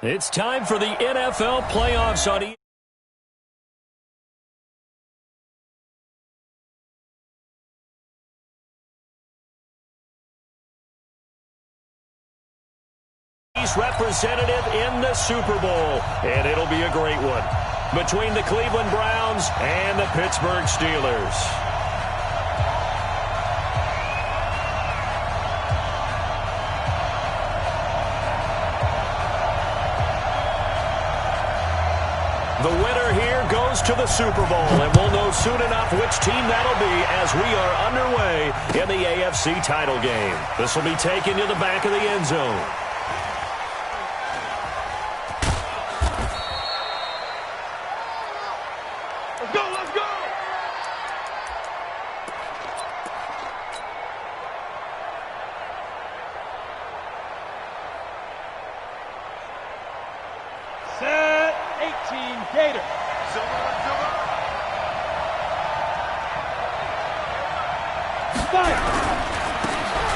It's time for the NFL playoffs on East representative in the Super Bowl, and it'll be a great one between the Cleveland Browns and the Pittsburgh Steelers. The winner here goes to the Super Bowl, and we'll know soon enough which team that'll be as we are underway in the AFC title game. This will be taken to the back of the end zone. Let's go, let's go! Set 18 Gator. Fire.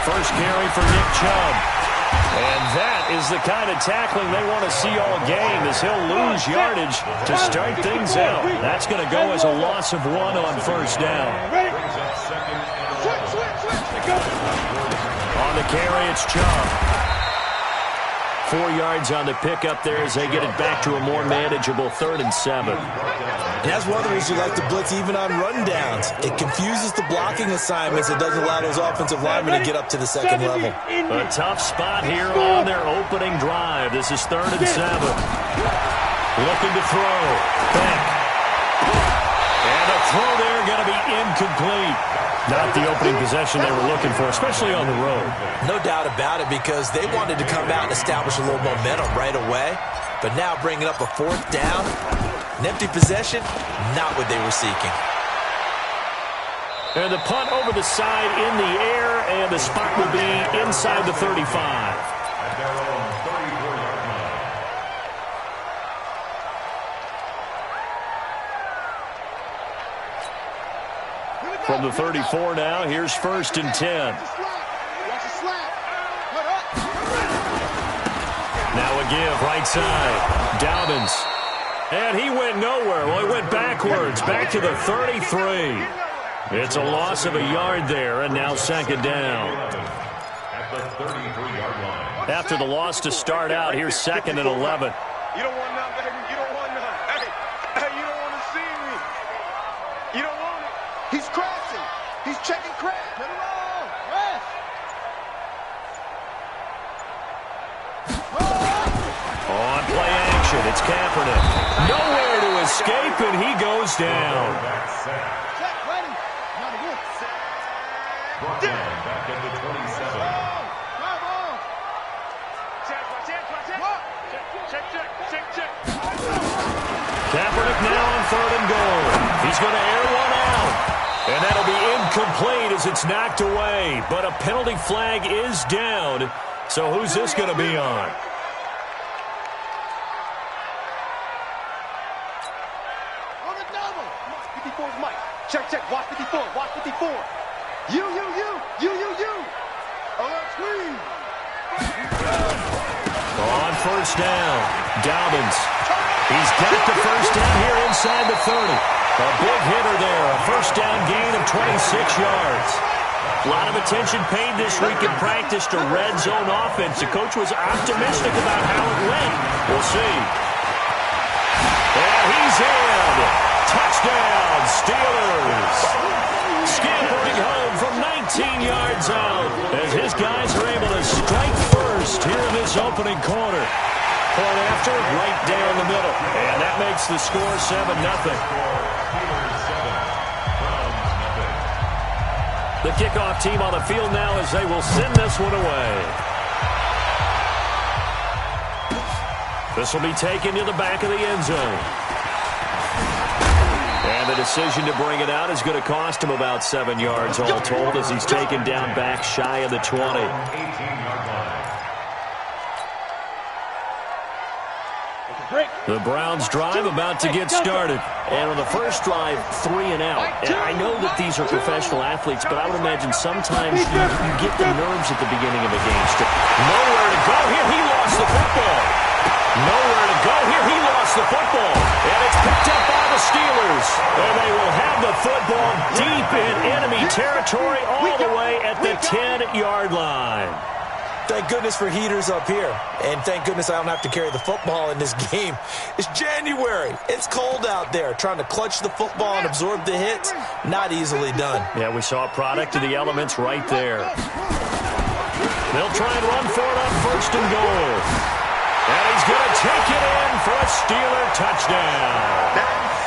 First carry for Nick Chubb. And that is the kind of tackling they want to see all game, as he'll lose yardage to start things out. That's going to go as a loss of 1 on first down. On the carry, it's Chubb. 4 yards on the pickup there as they get it back to a more manageable 3rd and 7. That's one of the reasons you like to blitz even on rundowns. It confuses the blocking assignments. It doesn't allow those offensive linemen to get up to the second level. A tough spot here on their opening drive. This is 3rd and 7. Looking to throw. Back. And a throw there going to be incomplete. Not the opening possession they were looking for, especially on the road. No doubt about it, because they wanted to come out and establish a little momentum right away. But now bringing up a 4th down, an empty possession, not what they were seeking. And the punt over the side in the air, and the spot will be inside the 35. At their own 34-yard line. From the 34 now, here's 1st and 10. Now a give, right side. Dobbins. And he went nowhere. Well, he went backwards, back to the 33. It's a loss of a yard there, and now 2nd down. At the 33-yard line. After the loss to start out, here's 2nd and 11. You don't want none, baby. You don't want none. Hey, you don't want to see me. You don't want it. He's crashing. He's checking crash. Let him roll. Crash. On play action, it's Kaepernick. Nowhere to escape, and he goes down. Check, ready. Not good. Brought down back at the 27. Check. Kaepernick now on 3rd and goal. He's going to air one out. And that'll be incomplete as it's knocked away. But a penalty flag is down. So who's this going to be on? On the double. 54's Mike. Check. Watch 54. Watch 54. You. Screen. On 1st down, Dobbins. He's got the 1st down here inside the 30. A big hitter there, a 1st down gain of 26 yards. A lot of attention paid this week in practice to red zone offense. The coach was optimistic about how it went. We'll see. And he's in. Touchdown, Steelers. Scampering home from 19 yards out as his guys are able to strike first here in this opening quarter. Point after, right down the middle. And that makes the score 7-0. The kickoff team on the field now as they will send this one away. This will be taken to the back of the end zone. And the decision to bring it out is going to cost him about 7 yards all told as he's taken down back shy of the 20. The Browns drive about to get started. And on the first drive, 3 and out. And I know that these are professional athletes, but I would imagine sometimes you get the nerves at the beginning of a game. Nowhere to go here. He lost the football. No football deep in enemy territory all the way at the 10-yard line. Thank goodness for heaters up here. And thank goodness I don't have to carry the football in this game. It's January. It's cold out there. Trying to clutch the football and absorb the hits, not easily done. Yeah, we saw a product of the elements right there. They'll try and run for it on first and goal. And he's going to take it in for a Steeler touchdown.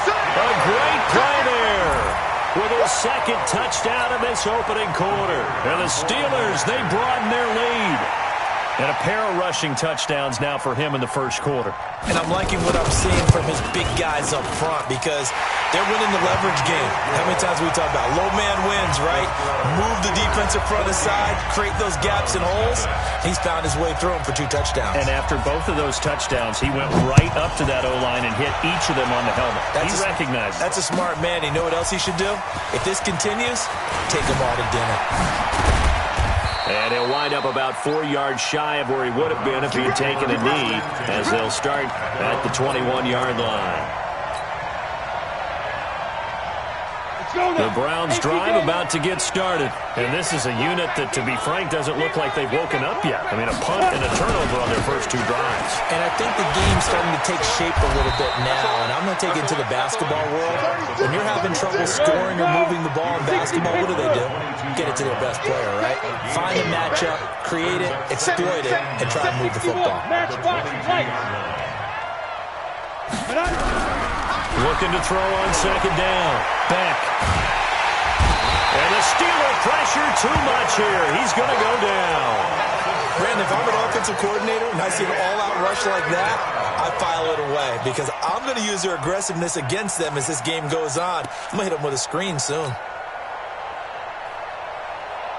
A great play there with his second touchdown in this opening quarter. And the Steelers, they broaden their lead. And a pair of rushing touchdowns now for him in the first quarter. And I'm liking what I'm seeing from his big guys up front because they're winning the leverage game. How many times we talk about low man wins, right? Move the defensive front aside, create those gaps and holes. He's found his way through them for 2 touchdowns. And after both of those touchdowns, he went right up to that O-line and hit each of them on the helmet. He recognized it. That's a smart man. You know what else he should do? If this continues, take them all to dinner. And he'll wind up about 4 yards shy of where he would have been if he had taken a knee, as they'll start at the 21-yard line. The Browns drive about to get started. And this is a unit that, to be frank, doesn't look like they've woken up yet. I mean, a punt and a turnover on their first 2 drives. And I think the game's starting to take shape a little bit now. And I'm going to take it to the basketball world. When you're having trouble scoring or moving the ball in basketball, what do? Get it to their best player, right? Find a matchup, create it, exploit it, and try to move the football. Looking to throw on second down. Beck. And the Steeler pressure too much here. He's going to go down. Brandon, if I'm an offensive coordinator and I see an all-out rush like that, I file it away because I'm going to use their aggressiveness against them as this game goes on. I'm going to hit them with a screen soon.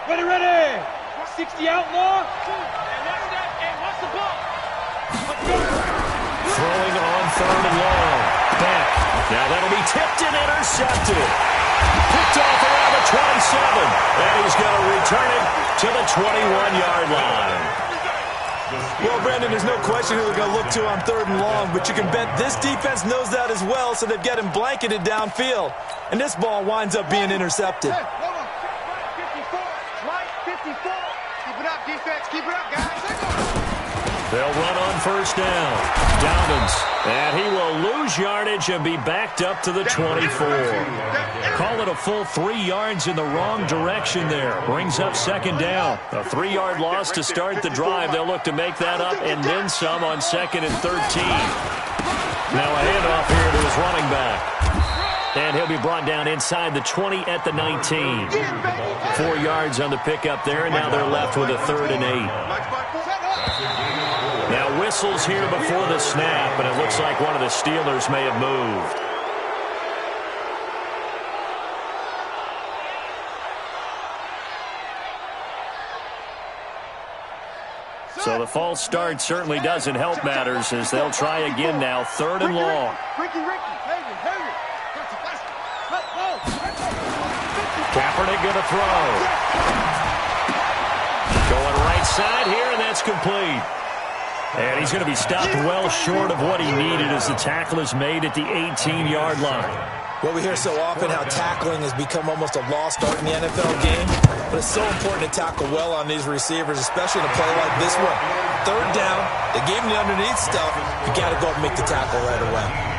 Ready. 60 outlaw. And that's that. And what's the ball? Throwing on third and long. Beck. Now that'll be tipped and intercepted. Picked off around the 27. And he's going to return it to the 21-yard line. Well, Brandon, there's no question who they're going to look to on third and long, but you can bet this defense knows that as well, so they've got him blanketed downfield. And this ball winds up being intercepted. Hey, hold on. Right 54. Keep it up, defense. Keep it up, guys. They'll run on first down. Dobbins. And he will lose yardage and be backed up to the 24. Call it a full 3 yards in the wrong direction there. Brings up second down. A 3-yard loss to start the drive. They'll look to make that up and then some on second and 13. Now a handoff here to his running back. And he'll be brought down inside the 20 at the 19. 4 yards on the pickup there, and now they're left with a 3rd and 8. Now whistles here before the snap, and it looks like one of the Steelers may have moved. So the false start certainly doesn't help matters as they'll try again now, 3rd and long. Kaepernick going to throw. Going right side here, and that's complete. And he's going to be stopped well short of what he needed as the tackle is made at the 18-yard line. Well, we hear so often how tackling has become almost a lost art in the NFL game, but it's so important to tackle well on these receivers, especially in a play like this one. 3rd down, they gave him the underneath stuff. You got to go up and make the tackle right away.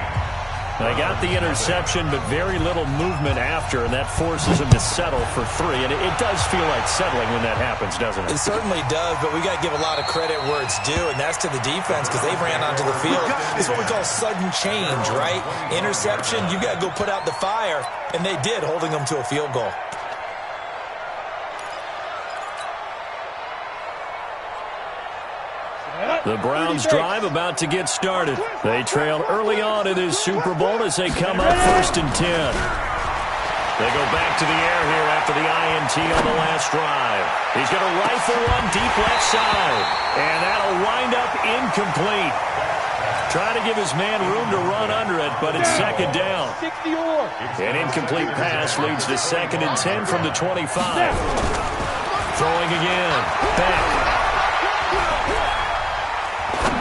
They got the interception, but very little movement after, and that forces him to settle for 3. And it does feel like settling when that happens, doesn't it? It certainly does, but we got to give a lot of credit where it's due, and that's to the defense because they ran onto the field. It's what we call sudden change, right? Interception, you got to go put out the fire, and they did, holding them to a field goal. The Browns drive about to get started. They trail early on in this Super Bowl as they come up 1st and 10. They go back to the air here after the INT on the last drive. He's going to rifle one deep left side, and that'll wind up incomplete. Trying to give his man room to run under it, but it's 2nd down. An incomplete pass leads to 2nd and 10 from the 25. Throwing again. Back.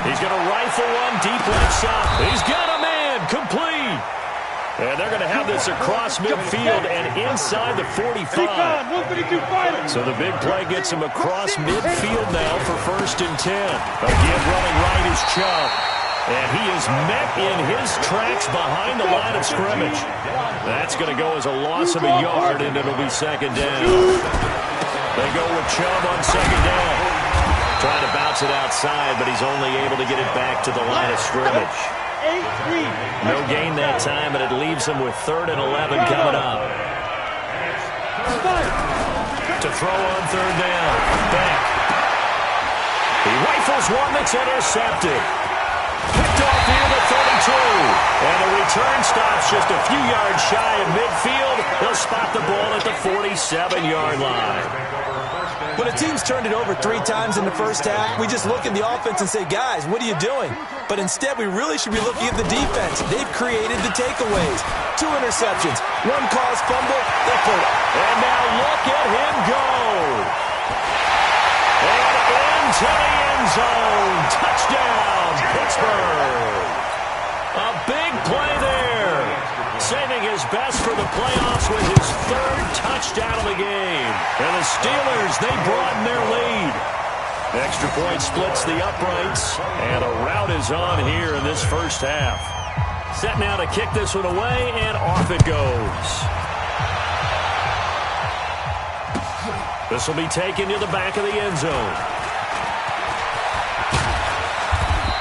He's going to rifle one deep left side. He's got a man. Complete. And they're going to have this across midfield and inside the 45. So the big play gets him across midfield now for 1st and 10. Again, running right is Chubb. And he is met in his tracks behind the line of scrimmage. That's going to go as a loss of a yard, and it'll be 2nd down. They go with Chubb on 2nd down. Trying to bounce it outside, but he's only able to get it back to the line of scrimmage. No gain that time, and it leaves him with 3rd and 11 coming up. To throw on 3rd down. Beck. He rifles one that's intercepted. Picked off near the 32. And the return stops just a few yards shy of midfield. He'll spot the ball at the 47-yard line. When a team's turned it over 3 times in the first half, we just look at the offense and say, guys, what are you doing? But instead, we really should be looking at the defense. They've created the takeaways. 2 interceptions, 1 caused fumble. They put it. And now look at him go. And into the end zone. Touchdown, Pittsburgh. A big play there. Saving his best for the playoffs with his 3rd touchdown of the game. And the Steelers, they broaden their lead. Extra point splits the uprights. And a rout is on here in this first half. Set now to kick this one away, and off it goes. This will be taken to the back of the end zone.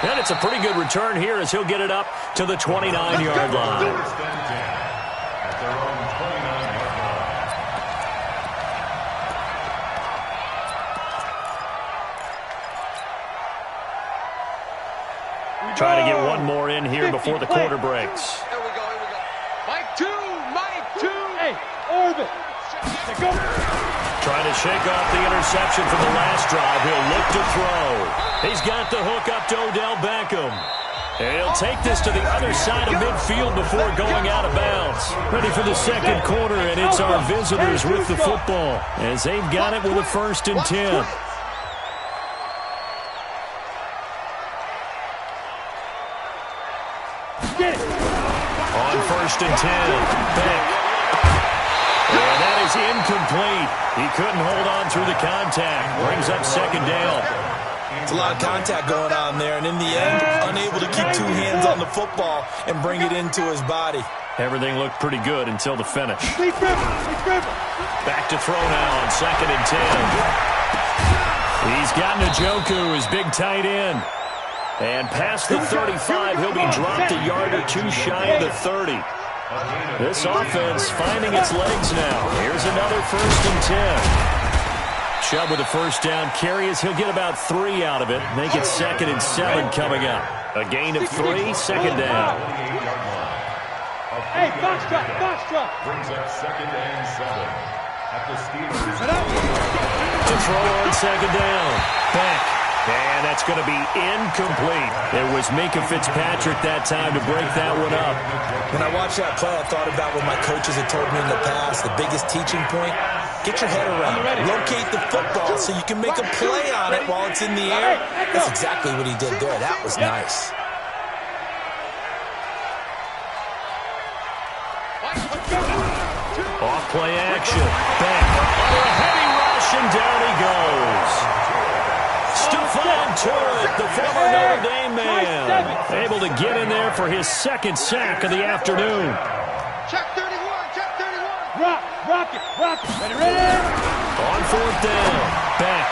And it's a pretty good return here as he'll get it up to the 29-yard line. Trying to get one more in here before the quarter breaks. Here we go. Mike 2. Hey, Orbit. Go. Trying to shake off the interception from the last drive. He'll look to throw. He's got the hook up to Odell Beckham. And he'll take this to the other side of midfield before going out of bounds. Ready for the 2nd quarter, and it's our visitors with the football as they've got it with a 1st and 10. On 1st and 10, Beck. And that is incomplete. He couldn't hold on through the contact. Brings up 2nd down. It's a lot of contact going on there, and in the end, unable to keep 2 hands on the football and bring it into his body. Everything looked pretty good until the finish. Back to throw now on 2nd and 10. He's got Njoku, his big tight end. And past the 35, he'll be dropped a yard or 2 shy of the 30. This offense finding its legs now. Here's another 1st and 10. Chubb with a 1st down carry as he'll get about 3 out of it. Make it 2nd and 7 coming up. A gain of 3, 2nd down. Hey, box drop. Brings up 2nd and 7 at the Steelers. To throw on 2nd down. Back. And that's going to be incomplete. It was Minka Fitzpatrick that time to break that one up. When I watched that play, I thought about what my coaches had told me in the past. The biggest teaching point, get your head around it. Locate the football so you can make a play on it while it's in the air. That's exactly what he did there. That was nice. Off play action. Back. Under a heavy rush, and down he goes. Stephon Tuitt, the former Notre Dame man, able to get in there for his 2nd sack of the afternoon. Check 31. Rock it. Ready. On 4th down, Beck.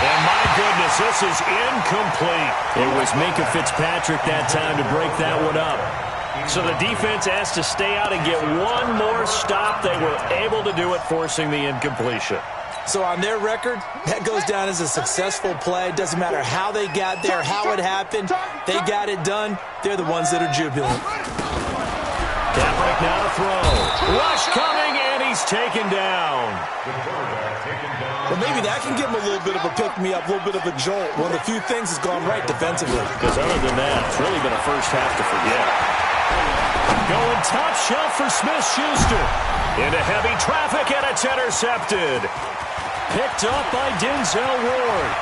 And my goodness, this is incomplete. It was Minka Fitzpatrick that time to break that one up. So the defense asked to stay out and get one more stop. They were able to do it, forcing the incompletion. So on their record, that goes down as a successful play. It doesn't matter how they got there, how it happened. They got it done. They're the ones that are jubilant. Kaepernick now to throw. Rush coming, and he's taken down. Well, maybe that can give him a little bit of a pick-me-up, a little bit of a jolt. One of the few things that's gone right defensively. Because other than that, it's really been a first half to forget. Going top shelf for Smith-Schuster. Into heavy traffic, and it's intercepted. Picked up by Denzel Ward.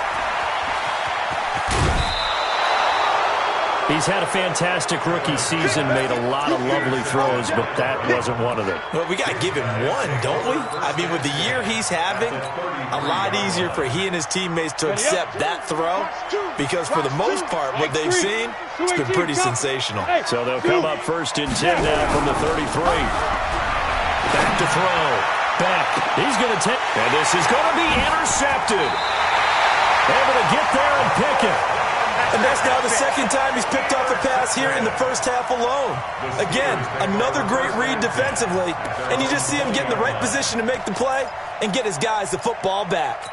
He's had a fantastic rookie season, made a lot of lovely throws, but that wasn't one of them. Well, we got to give him one, don't we? I mean, with the year he's having, a lot easier for he and his teammates to accept that throw because for the most part, what they've seen, it's been pretty sensational. So they'll come up 1st and 10 now from the 33. Back to throw. Back. He's going to take, and this is going to be intercepted. Able to get there and pick it. And that's now the second time he's picked off a pass here in the first half alone. Again, another great read defensively, and you just see him get in the right position to make the play and get his guys the football back.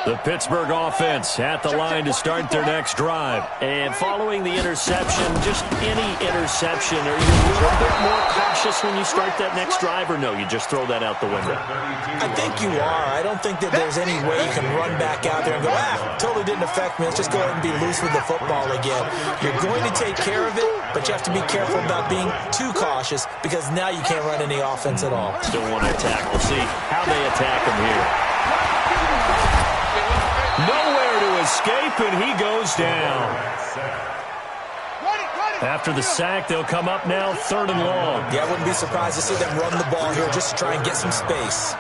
The Pittsburgh offense at the line to start their next drive. And following the interception, just any interception, are you a little bit more cautious when you start that next drive, or no, you just throw that out the window? I think you are. I don't think that there's any way you can run back out there and go, totally didn't affect me. Let's just go ahead and be loose with the football again. You're going to take care of it, but you have to be careful about being too cautious because now you can't run any offense at all. Still want to attack. We'll see how they attack him here. Nowhere to escape, and he goes down. After the sack, they'll come up now 3rd and long. Yeah, I wouldn't be surprised to see them run the ball here just to try and get some space.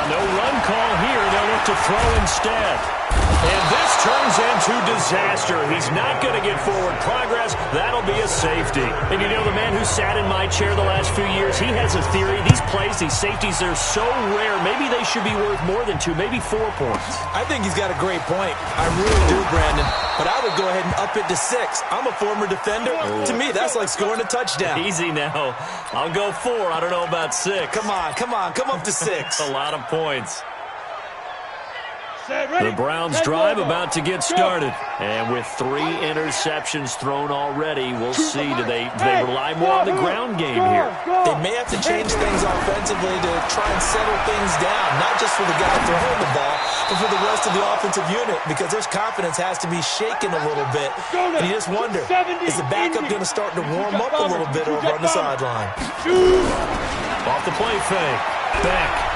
No run call here. They'll look to throw instead. And this turns into disaster. He's not going to get forward progress. That'll be a safety. And you know, the man who sat in my chair the last few years, he has a theory. These plays, these safeties, they're so rare. Maybe they should be worth more than 2, maybe 4 points. I think he's got a great point. I really do, Brandon. But I would go ahead and up it to 6. I'm a former defender. Oh. To me, that's like scoring a touchdown. Easy now. I'll go 4. I don't know about 6. Come on. Come up to 6. A lot of points. The Browns drive about to get started. And with 3 interceptions thrown already, we'll see. Do they rely more on the ground game here? They may have to change things offensively to try and settle things down, not just for the guy throwing the ball, but for the rest of the offensive unit, because their confidence has to be shaken a little bit. And you just wonder, is the backup going to start to warm up a little bit over on the sideline? Off the play fake. Back.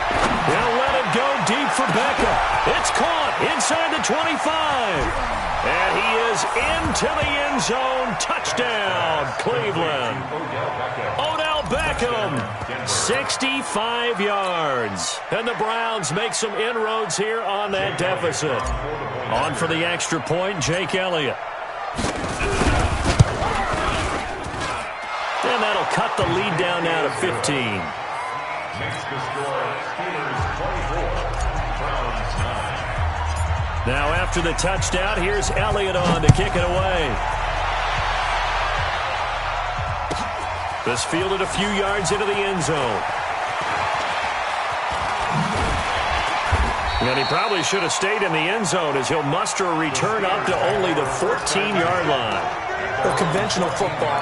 They'll let it go deep for Beckham. It's caught inside the 25. And he is into the end zone. Touchdown, Cleveland. Odell Beckham, 65 yards. And the Browns make some inroads here on that deficit. On for the extra point, Jake Elliott. And that'll cut the lead down now to 15. Makes the score Steelers 24, Browns 9. Now after the touchdown, here's Elliott on to kick it away. This fielded a few yards into the end zone. And he probably should have stayed in the end zone as he'll muster a return up to only the 14-yard line. Well, conventional football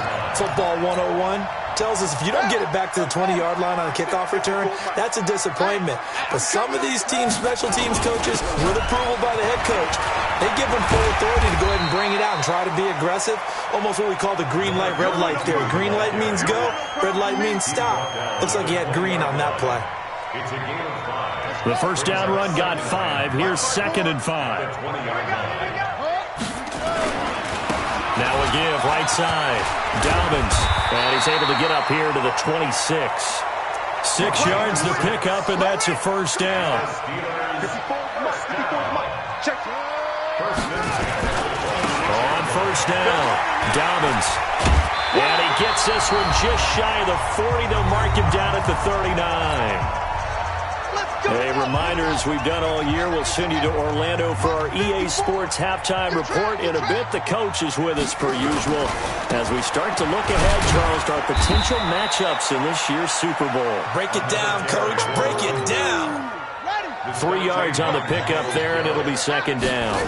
101, tells us if you don't get it back to the 20-yard line on a kickoff return, that's a disappointment. But some of these special teams coaches, with approval by the head coach, they give them full authority to go ahead and bring it out and try to be aggressive. Almost what we call the green light, red light theory. Green light means go, red light means stop. Looks like he had green on that play. It's a gain of 5. The first down run got 5. Here's 2nd and 5. Now a give, right side. Dobbins. And he's able to get up here to the 26. 6 yards to pick up, and that's a first down. On first down, Dobbins. And he gets this one just shy of the 40. They'll mark him down at the 39. Hey, reminders we've done all year. We'll send you to Orlando for our EA Sports halftime report. In a bit, the coach is with us per usual as we start to look ahead, Charles, to our potential matchups in this year's Super Bowl. Break it down, Coach. Break it down. 3 yards on the pickup there, and it'll be 2nd down.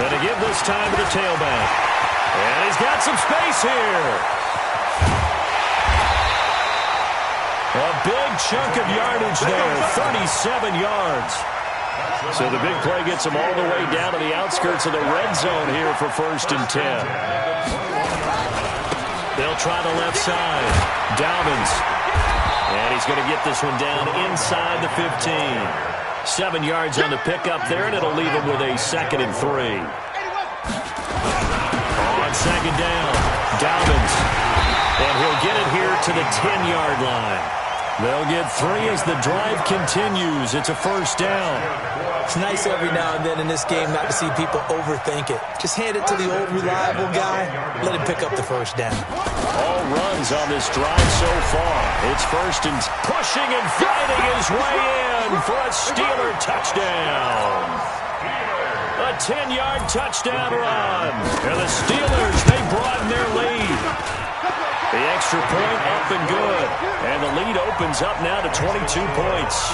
Gonna give this time to the tailback. And he's got some space here. A big chunk of yardage there, 37 yards. So the big play gets him all the way down to the outskirts of the red zone here for 1st and 10. They'll try the left side. Dobbins. And he's going to get this one down inside the 15. 7 yards on the pickup there, and it'll leave him with a 2nd and 3. On 2nd down, Dobbins. And he'll get it here to the 10-yard line. They'll get 3 as the drive continues. It's a 1st down. It's nice every now and then in this game not to see people overthink it. Just hand it to the old reliable guy. Let him pick up the 1st down. All runs on this drive so far. It's 1st and pushing and fighting his way in for a Steeler touchdown. A 10-yard touchdown run. And the Steelers, they broaden their lead. The extra point up and good. And the lead opens up now to 22 points.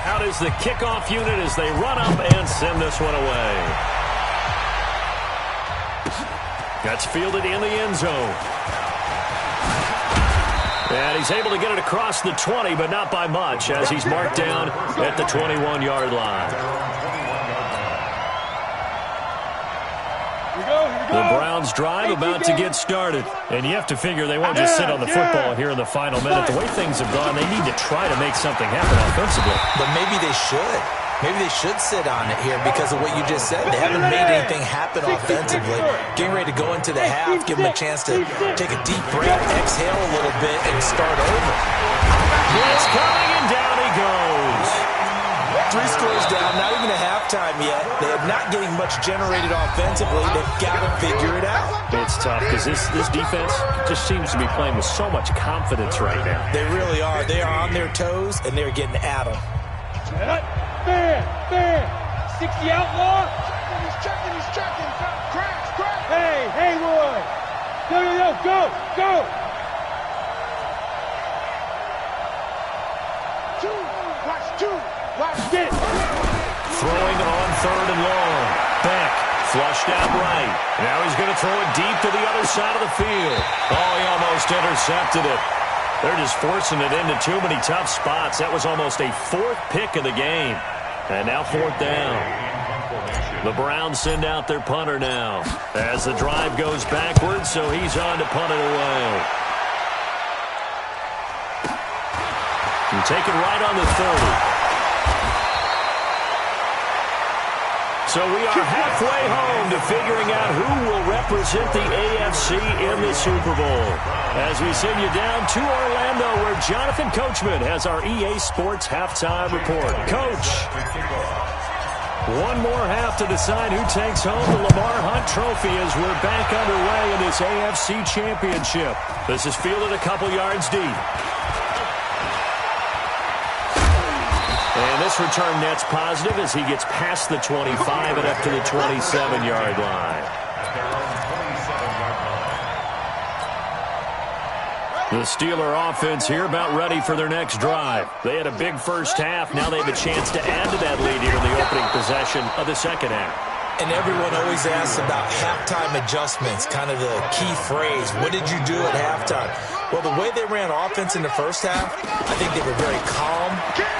Out is the kickoff unit as they run up and send this one away. That's fielded in the end zone. And he's able to get it across the 20, but not by much, as he's marked down at the 21-yard line. The Browns drive about to get started. And you have to figure they won't just sit on the football here in the final minute. The way things have gone, they need to try to make something happen offensively. But maybe they should. Maybe they should sit on it here because of what you just said. They haven't made anything happen offensively. Getting ready to go into the half, give them a chance to take a deep breath, exhale a little bit, and start over. It's coming, and down he goes. 3 scores down, not even a halftime yet. They are not getting much generated offensively. They've got to figure it out. It's tough because this defense just seems to be playing with so much confidence right now. They really are. They are on their toes, and they're getting at them. Fair. 60 outlaw. He's checking. Crash. Hey, Roy. Go. Watch it. Throwing on 3rd and long. Beck flushed out right. Now he's going to throw it deep to the other side of the field. Oh, he almost intercepted it. They're just forcing it into too many tough spots. That was almost a 4th pick of the game. And now 4th down. The Browns send out their punter now as the drive goes backwards, so he's on to punt it away. And take it right on the 30. So we are halfway home to figuring out who will represent the AFC in the Super Bowl. As we send you down to Orlando, where Jonathan Coachman has our EA Sports halftime report. Coach, one more half to decide who takes home the Lamar Hunt Trophy as we're back underway in this AFC Championship. This is fielded a couple yards deep. And this return net's positive as he gets past the 25 and up to the 27-yard line. The Steeler offense here about ready for their next drive. They had a big first half. Now they have a chance to add to that lead here in the opening possession of the second half. And everyone always asks about halftime adjustments, kind of the key phrase. What did you do at halftime? Well, the way they ran offense in the first half, I think they were very calm,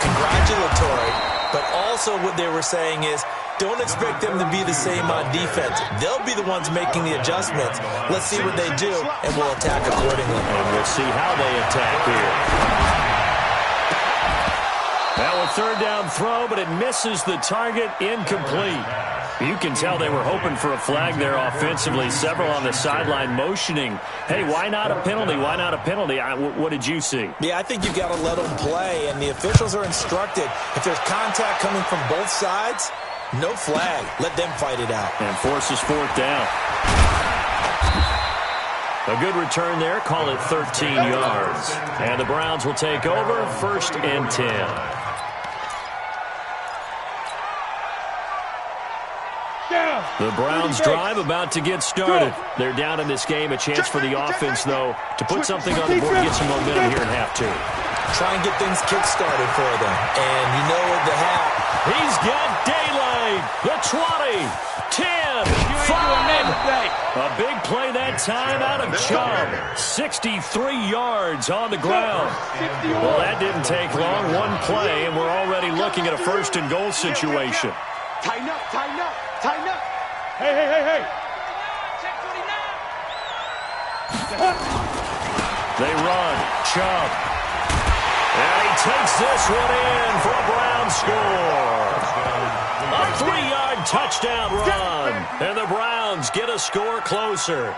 congratulatory, but also what they were saying is, don't expect them to be the same on defense. They'll be the ones making the adjustments. Let's see what they do, and we'll attack accordingly. And we'll see how they attack here. Now a 3rd down throw, but it misses the target, incomplete. You can tell they were hoping for a flag there offensively. Several on the sideline motioning, hey, why not a penalty? Why not a penalty? What did you see? Yeah, I think you've got to let them play, and the officials are instructed. If there's contact coming from both sides, no flag. Let them fight it out. And forces 4th down. A good return there. Call it 13 yards. And the Browns will take over 1st and 10. The Browns drive about to get started. They're down in this game. A chance for the offense, though, to put something on the board, get some momentum here in half 2. Try and get things kick-started for them. And you know the half. He's got daylight. The 20, 10, 5. A big play that time out of Chubb. 63 yards on the ground. Well, that didn't take long. One play, and we're already looking at a 1st and goal situation. Tighten up. Hey. They run. Chubb. And takes this one in for a Brown score. A 3-yard touchdown run. And the Browns get a score closer.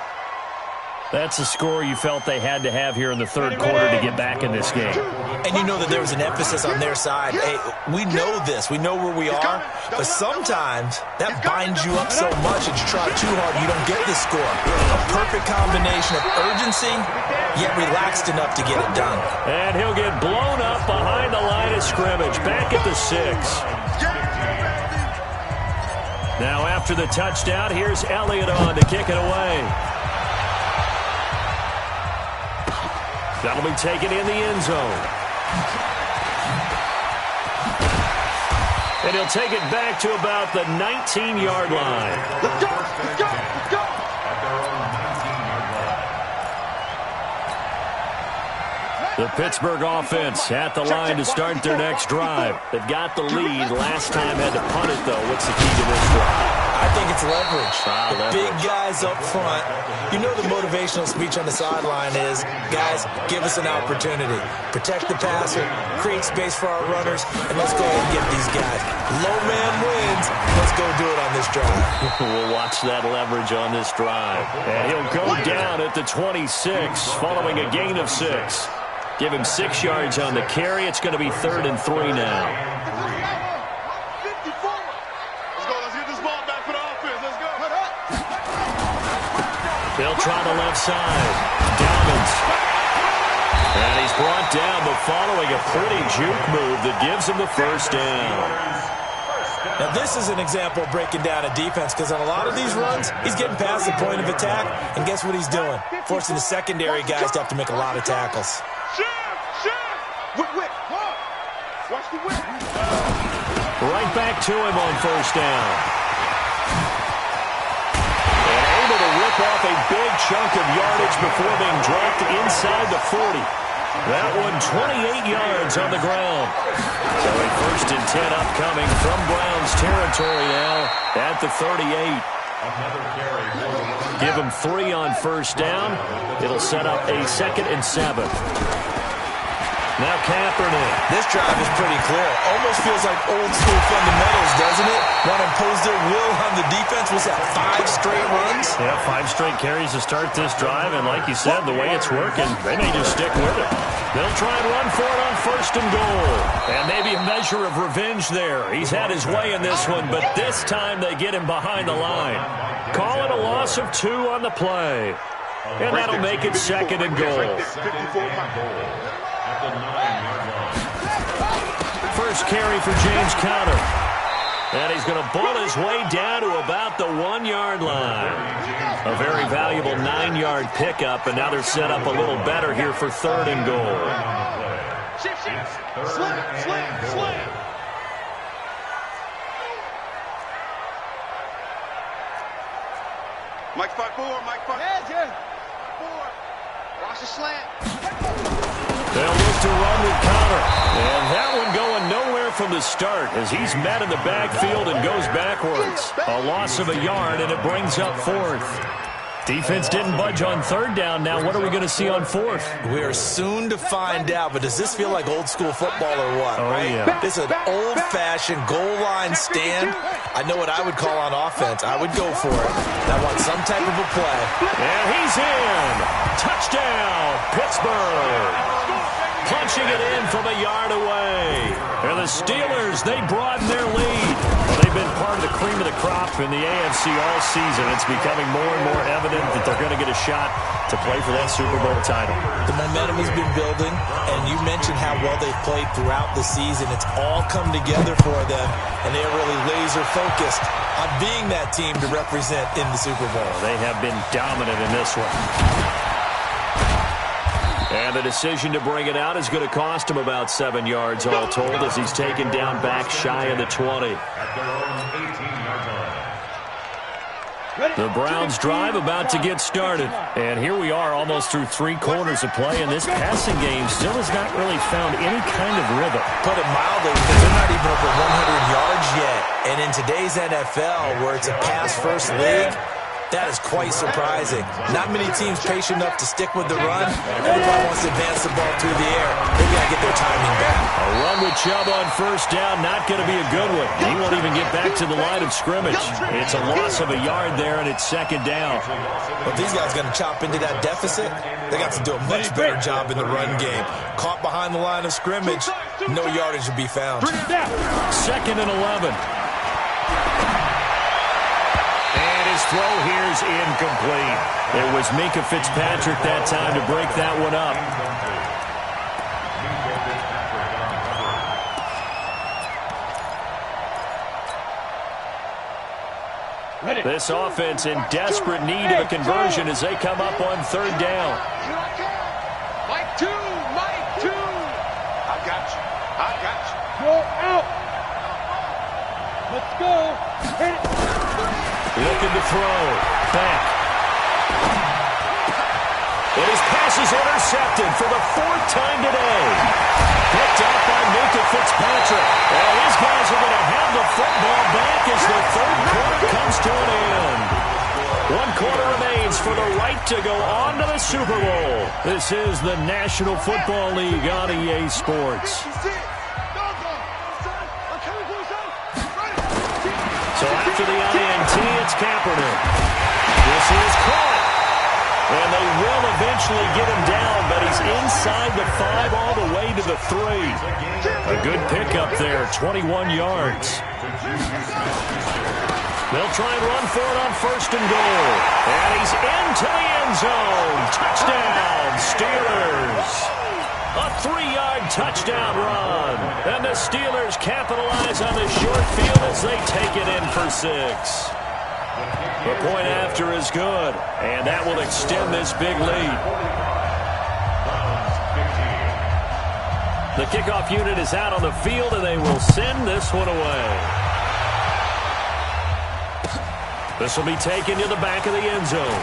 That's a score you felt they had to have here in the third quarter to get back in this game. And you know that there was an emphasis on their side. Hey, we know this. We know where we are. But sometimes that binds you up so much that you try too hard, you don't get the score. A perfect combination of urgency, yet relaxed enough to get it done. And he'll get blown up behind the line of scrimmage, back at the 6. Now after the touchdown, here's Elliott on to kick it away. That'll be taken in the end zone. And he'll take it back to about the 19-yard line. Let's go! Let's go! Let's go! The Pittsburgh offense at the line to start their next drive. They've got the lead. Last time had to punt it, though. What's the key to this drive? I think it's leverage. The big Leverage. guys up front. You know the motivational speech on the sideline is, guys, give us an opportunity. Protect the passer, create space for our runners, and let's go ahead and get these guys. Low man wins. Let's go do it on this drive. We'll watch that leverage on this drive. And he'll go down at the 26 following a gain of 6. Give him 6 yards on the carry. It's going to be 3rd and 3 now. 54. Let's go. Let's get this ball back for the offense. Let's go. They'll try the left side. Dobbins. And he's brought down, but following a pretty juke move that gives him the first down. Now, this is an example of breaking down a defense because on a lot of these runs, he's getting past the point of attack, and guess what he's doing? Forcing the secondary guys to have to make a lot of tackles. Whip. Watch the whip. Right back to him on first down. And able to rip off a big chunk of yardage before being dropped inside the 40. That one 28 yards on the ground. So a 1st and 10 upcoming from Browns territory now at the 38. Give him 3 on first down. It'll set up a 2nd and 7. Now Kaepernick. This drive is pretty clear. Almost feels like old school fundamentals, doesn't it? Want to impose their will on the defense. Was that 5 straight runs? Yeah, 5 straight carries to start this drive, and like you said, the way it's working, they may just stick with it. They'll try and run for it on 1st and goal. And maybe a measure of revenge there. He's had his way in this one, but this time they get him behind the line. Call it a loss of 2 on the play. And that'll make it 2nd and goal. First carry for James Conner. And he's going to ball his way down to about the 1-yard line. A very valuable 9-yard pickup, and now they're set up a little better here for 3rd and goal. Slam. Mike 5-4, Mike 5-4. Watch the slant. They'll look to run with Conner. And that one going nowhere from the start as he's met in the backfield and goes backwards. A loss of a yard, and it brings up 4th. Defense didn't budge on 3rd down. Now what are we going to see on 4th? We are soon to find out, but does this feel like old school football or what? Oh, right? yeah. This is an old-fashioned goal line stand. I know what I would call on offense. I would go for it. I want some type of a play. And he's in. Touchdown, Pittsburgh. Punching it in from a yard away. And the Steelers, they broaden their lead. Well, they've been part of the cream of the crop in the AFC all season. It's becoming more and more evident that they're going to get a shot to play for that Super Bowl title. The momentum has been building, and you mentioned how well they've played throughout the season. It's all come together for them, and they're really laser-focused on being that team to represent in the Super Bowl. They have been dominant in this one. And the decision to bring it out is going to cost him about 7 yards all told as he's taken down back shy of the 20. The Browns drive about to get started. And here we are almost through 3 quarters of play, and this passing game still has not really found any kind of rhythm. Put it mildly, because they're not even over 100 yards yet. And in today's NFL, where it's a pass-first league, That is quite surprising. Not many teams patient enough to stick with the run. Everybody wants to advance the ball through the air. They've got to get their timing back. A run with Chubb on first down, not going to be a good one. He won't even get back to the line of scrimmage. It's a loss of a yard there, and it's second down. But these guys are going to chop into that deficit. They got to do a much better job in the run game. Caught behind the line of scrimmage, no yardage to be found. Second and 11. His throw here is incomplete. It was Minkah Fitzpatrick that time to break that one up. This offense in desperate need of a conversion as they come up on third down. Mike two. I got you. Go out. Let's go. Hit it. Looking to throw. Back. And his pass is intercepted for the fourth time today. Picked up by Minkah Fitzpatrick. And these guys are going to have the football back as the third quarter comes to an end. 1 quarter remains for the right to go on to the Super Bowl. This is the National Football League on EA Sports. So after the INT, it's Kaepernick. This is caught. And they will eventually get him down, but he's inside the 5 all the way to the 3. A good pickup there, 21 yards. They'll try and run for it on first and goal. And he's into the end zone. Touchdown, Steelers. A 3-yard touchdown run. And the Steelers capitalize on the short field as they take it in for 6. The point after is good, and that will extend this big lead. The kickoff unit is out on the field, and they will send this one away. This will be taken to the back of the end zone.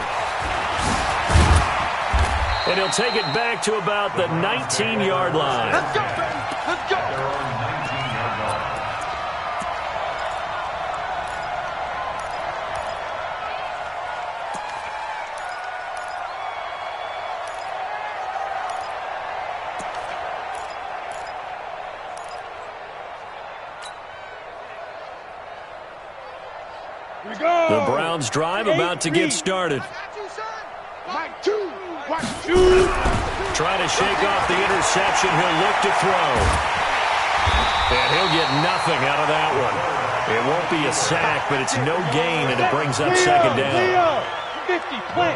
And he'll take it back to about the 19-yard line. Let's go, baby. Let's go. The Browns drive about to get started. Mike two. Trying to shake off the interception. He'll look to throw. And he'll get nothing out of that one. It won't be a sack, but it's no gain, and it brings up second down. 50, play.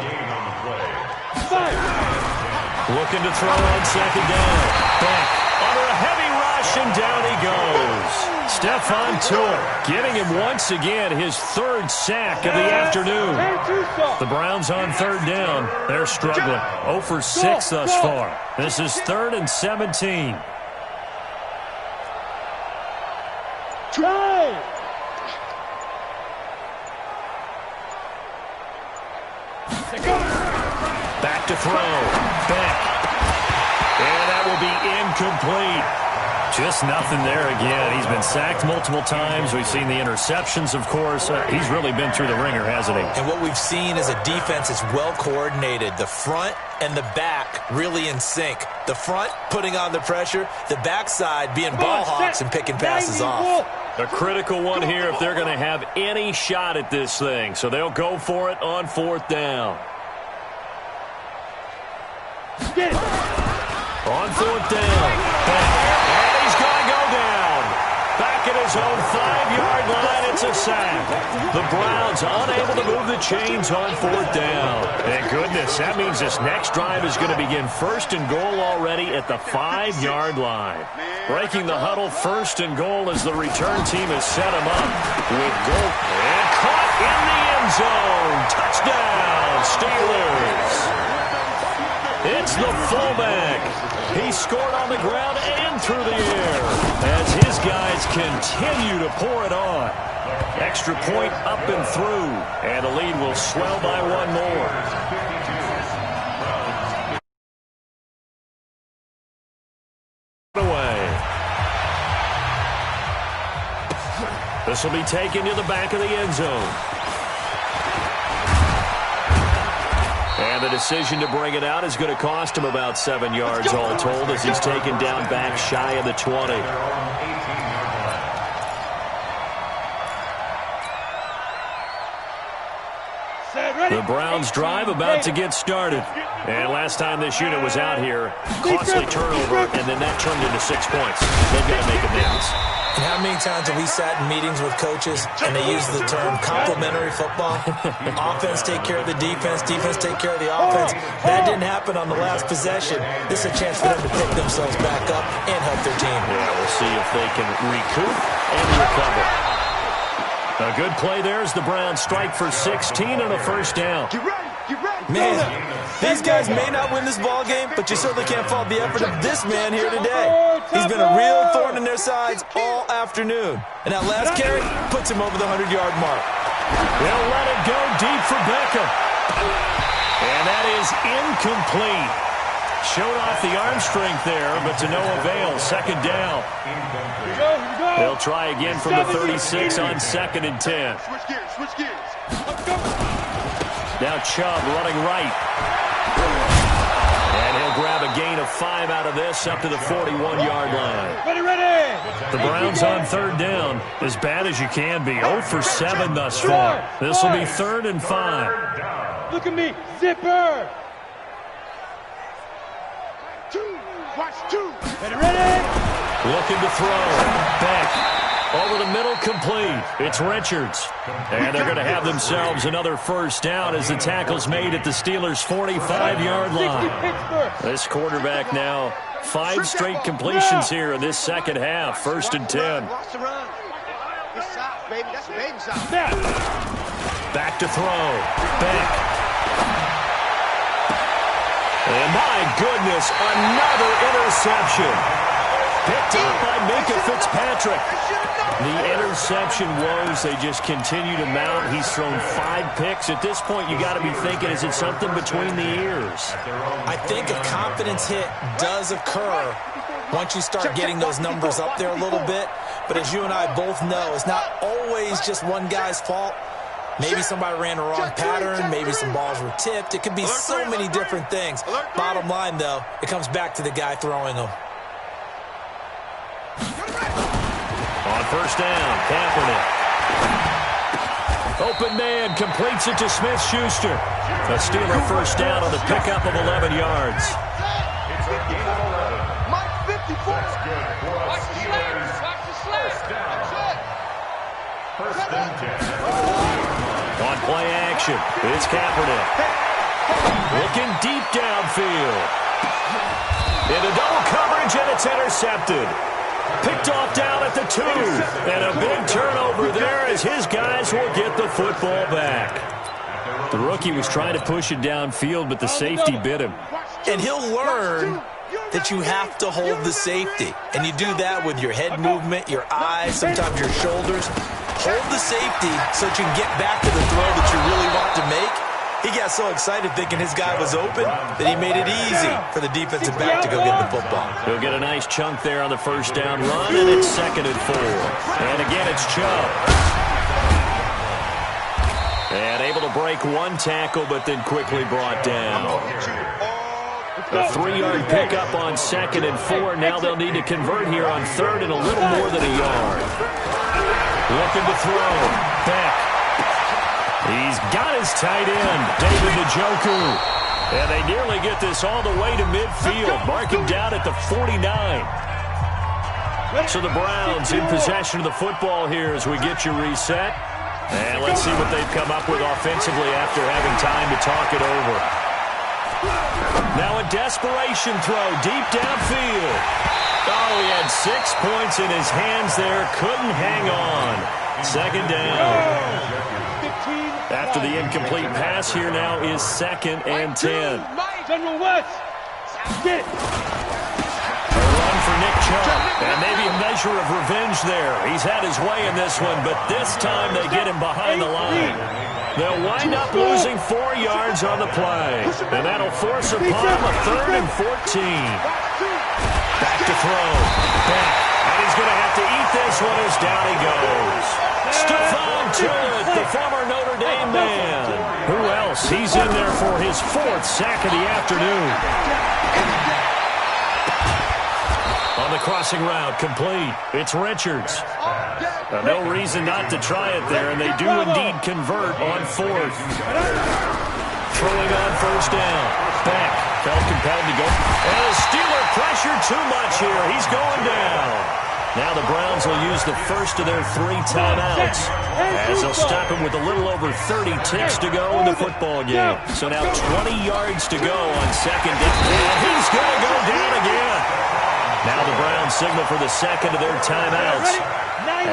Looking to throw on second down. Back under a heavy rush, and down he goes. Stephon Tuitt getting him once again his 3rd sack of the afternoon. The Browns on third down. They're struggling. 0 for 6 thus far. This is 3rd and 17. Back to throw. Back. And that will be incomplete. Just nothing there again. He's been sacked multiple times. We've seen the interceptions, of course. He's really been through the ringer, hasn't he? And what we've seen is a defense that's well coordinated. The front and the back really in sync. The front putting on the pressure. The backside being ball hawks and picking passes off. A critical one here if they're going to have any shot at this thing. So they'll go for it on 4th down. On 4th down. And he's going to go down. Back at his own 5-yard line, it's a sack. The Browns unable to move the chains on 4th down. Thank goodness, that means this next drive is going to begin first and goal already at the 5-yard line. Breaking the huddle, first and goal as the return team has set him up with goal. And caught in the end zone. Touchdown, Steelers. It's the fullback. He scored on the ground and through the air as his guys continue to pour it on. Extra point up and through, and the lead will swell by 1 more. This will be taken to the back of the end zone. And the decision to bring it out is going to cost him about 7 yards all told as he's taken down back shy of the 20. The Browns drive about to get started. And last time this unit was out here, costly turnover, and then that turned into 6 points. They've got to make amends. And how many times have we sat in meetings with coaches and they use the term complementary football? Offense take care of the defense, defense take care of the offense. That didn't happen on the last possession. This is a chance for them to pick themselves back up and help their team. Yeah, we'll see if they can recoup and recover. A good play there as the Browns strike for 16 on a first down. Get ready. Man, these guys may not win this ball game, but you certainly can't fault the effort of this man here today. He's been a real thorn in their sides all afternoon. And that last carry puts him over the 100-yard mark. They'll let it go deep for Beckham. And that is incomplete. Showed off the arm strength there, but to no avail. Second down. They'll try again from the 36 on 2nd and 10. Switch gears. Now Chubb running right. And he'll grab a gain of 5 out of this up to the 41-yard line. Ready. The Browns on 3rd down. As bad as you can be. 0 for 7 thus far. This will be 3rd and 5. Look at me. Zipper. Watch 2. Ready. Looking to throw. Beck. Over the middle, complete. It's Richards. And they're going to have themselves another first down as the tackle's made at the Steelers' 45-yard line. This quarterback now 5 straight completions here in this second half. 1st and 10. Watch the run. Good shot, baby. That's a baby shot. Back to throw. Beck. And my goodness, another interception. Picked up by Minka Fitzpatrick. The interception woes, they just continue to mount. He's thrown 5 picks. At this point, you got to be thinking, is it something between the ears? I think a confidence hit does occur once you start getting those numbers up there a little bit. But as you and I both know, it's not always just one guy's fault. Maybe somebody ran the wrong pattern. Maybe some balls were tipped. It could be so many different things. Bottom line, though, it comes back to the guy throwing them. On 1st down, Kaepernick. Open man completes it to Smith-Schuster. A Steeler first down on the pickup of 11 yards. It's a gain of 11. Mike 54. That's good for a Steelers first down. First and 10. On play action, it's Kaepernick. Looking deep downfield. Into double coverage, and it's intercepted. Picked off down at the 2. And a big turnover there as his guys will get the football back. The rookie was trying to push it downfield, but the safety bit him. And he'll learn that you have to hold the safety. And you do that with your head movement, your eyes, sometimes your shoulders. Hold the safety so that you can get back to the throw that you really want to make. He got so excited thinking his guy was open that he made it easy for the defensive back to go get the football. He'll get a nice chunk there on the first down run, and it's 2nd and 4. And again, it's Chubb. And able to break 1 tackle, but then quickly brought down. A 3-yard pickup on 2nd and 4. Now they'll need to convert here on 3rd and a little more than a yard. Looking to throw. Beck. He's got his tight end, David Njoku. And they nearly get this all the way to midfield. Mark him down at the 49. So the Browns in possession of the football here as we get you reset. And let's see what they've come up with offensively after having time to talk it over. Now a desperation throw deep downfield. Oh, he had 6 points in his hands there. Couldn't hang on. 2nd down. After the incomplete pass, here now is 2nd and 10. General West. Get. A run for Nick Chubb, and maybe a measure of revenge there. He's had his way in this one, but this time they get him behind the line. They'll wind up losing 4 yards on the play, and that'll force upon them a 3rd and 14. Back to throw. Back. And he's going to have to eat this one as down he goes. Stephon Tuitt, the former Notre Dame man. Who else 6. He's in there for his 4th sack of the afternoon. On the crossing route, complete. It's Richards. No reason not to try it there, and they do indeed convert on 4th. Throwing on 1st down. Beck felt compelled to go. And the Steeler pressure too much here. He's going down. Now the Browns will use the first of their 3 timeouts, as they'll stop him with a little over 30 ticks to go in the football game. So now 20 yards to go on 2nd down. And he's going to go down again. Now the Browns signal for the 2nd of their timeouts,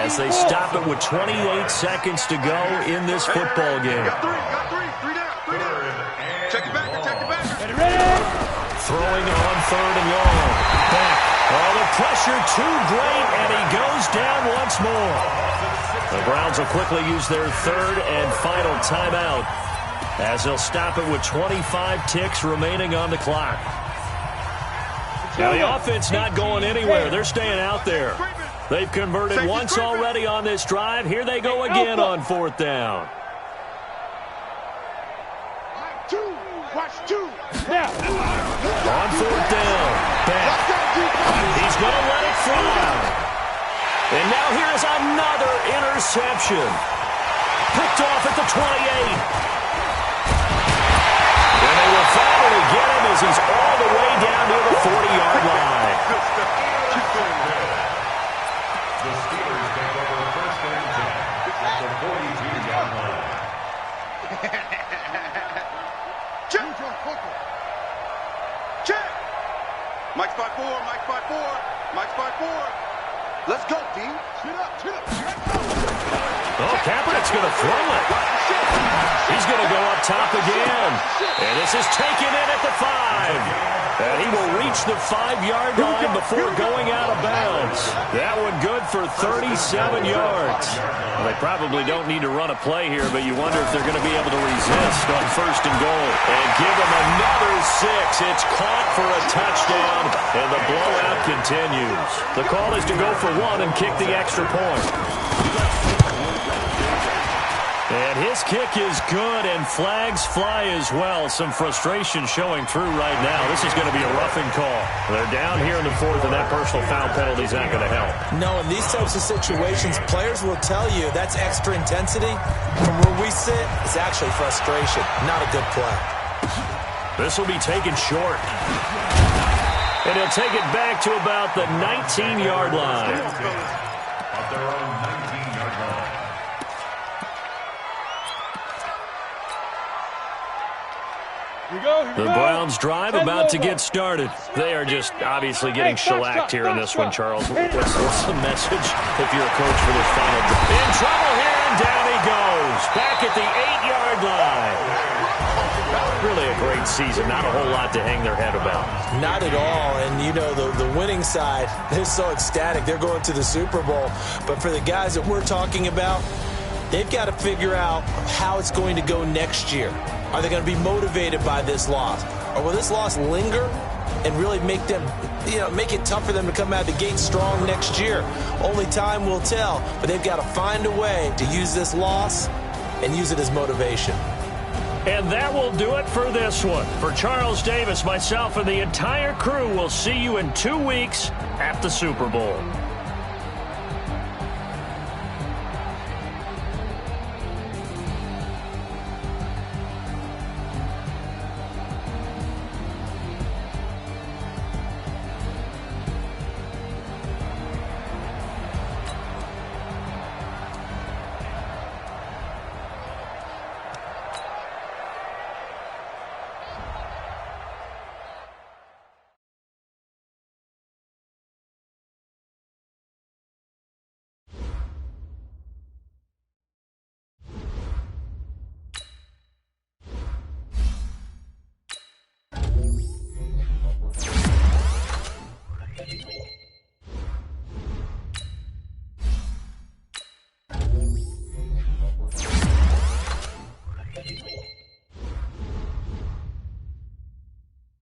as they stop it with 28 seconds to go in this football game. Got three down. Check it back. Throwing on 3rd and long. Back. Oh, the pressure too great, and he goes down once more. The Browns will quickly use their 3rd and final timeout, as they'll stop it with 25 ticks remaining on the clock. Now the offense not going anywhere. They're staying out there. They've converted once already on this drive. Here they go again on 4th down. Watch 2. On 4th down. Back. He's going to let it fly. And now here's another interception. Picked off at the 28. And they will finally get him as he's all the way down to the 40-yard line. The Steelers take over 1st and 10 at the 42-yard line. Check. Mike spot 4. Let's go, team. Chin up. Oh, Kaepernick's going to throw it. He's going to go up top again. And this is taken in at the 5. And he will reach the 5-yard line before going out of bounds. That one good for 37 yards. Well, they probably don't need to run a play here, but you wonder if they're going to be able to resist on 1st and goal. And give them another 6. It's caught for a touchdown, and the blowout continues. The call is to go for 1 and kick the extra point. And his kick is good, and flags fly as well. Some frustration showing through right now. This is going to be a roughing call. They're down here in the 4th, and that personal foul penalty is not going to help. No, in these types of situations, players will tell you that's extra intensity. From where we sit, it's actually frustration, not a good play. This will be taken short. And he'll take it back to about the 19-yard line. At their own 19-yard line. The Browns drive about to get started. They are just obviously getting shellacked here in this one, Charles. What's the message if you're a coach for this final drive? In trouble here, and down he goes. Back at the 8-yard line. Really a great season. Not a whole lot to hang their head about. Not at all. And, you know, the winning side, they're so ecstatic. They're going to the Super Bowl. But for the guys that we're talking about, they've got to figure out how it's going to go next year. Are they going to be motivated by this loss? Or will this loss linger and really make them, make it tough for them to come out of the gate strong next year? Only time will tell, but they've got to find a way to use this loss and use it as motivation. And that will do it for this one. For Charles Davis, myself, and the entire crew, we'll see you in 2 weeks at the Super Bowl.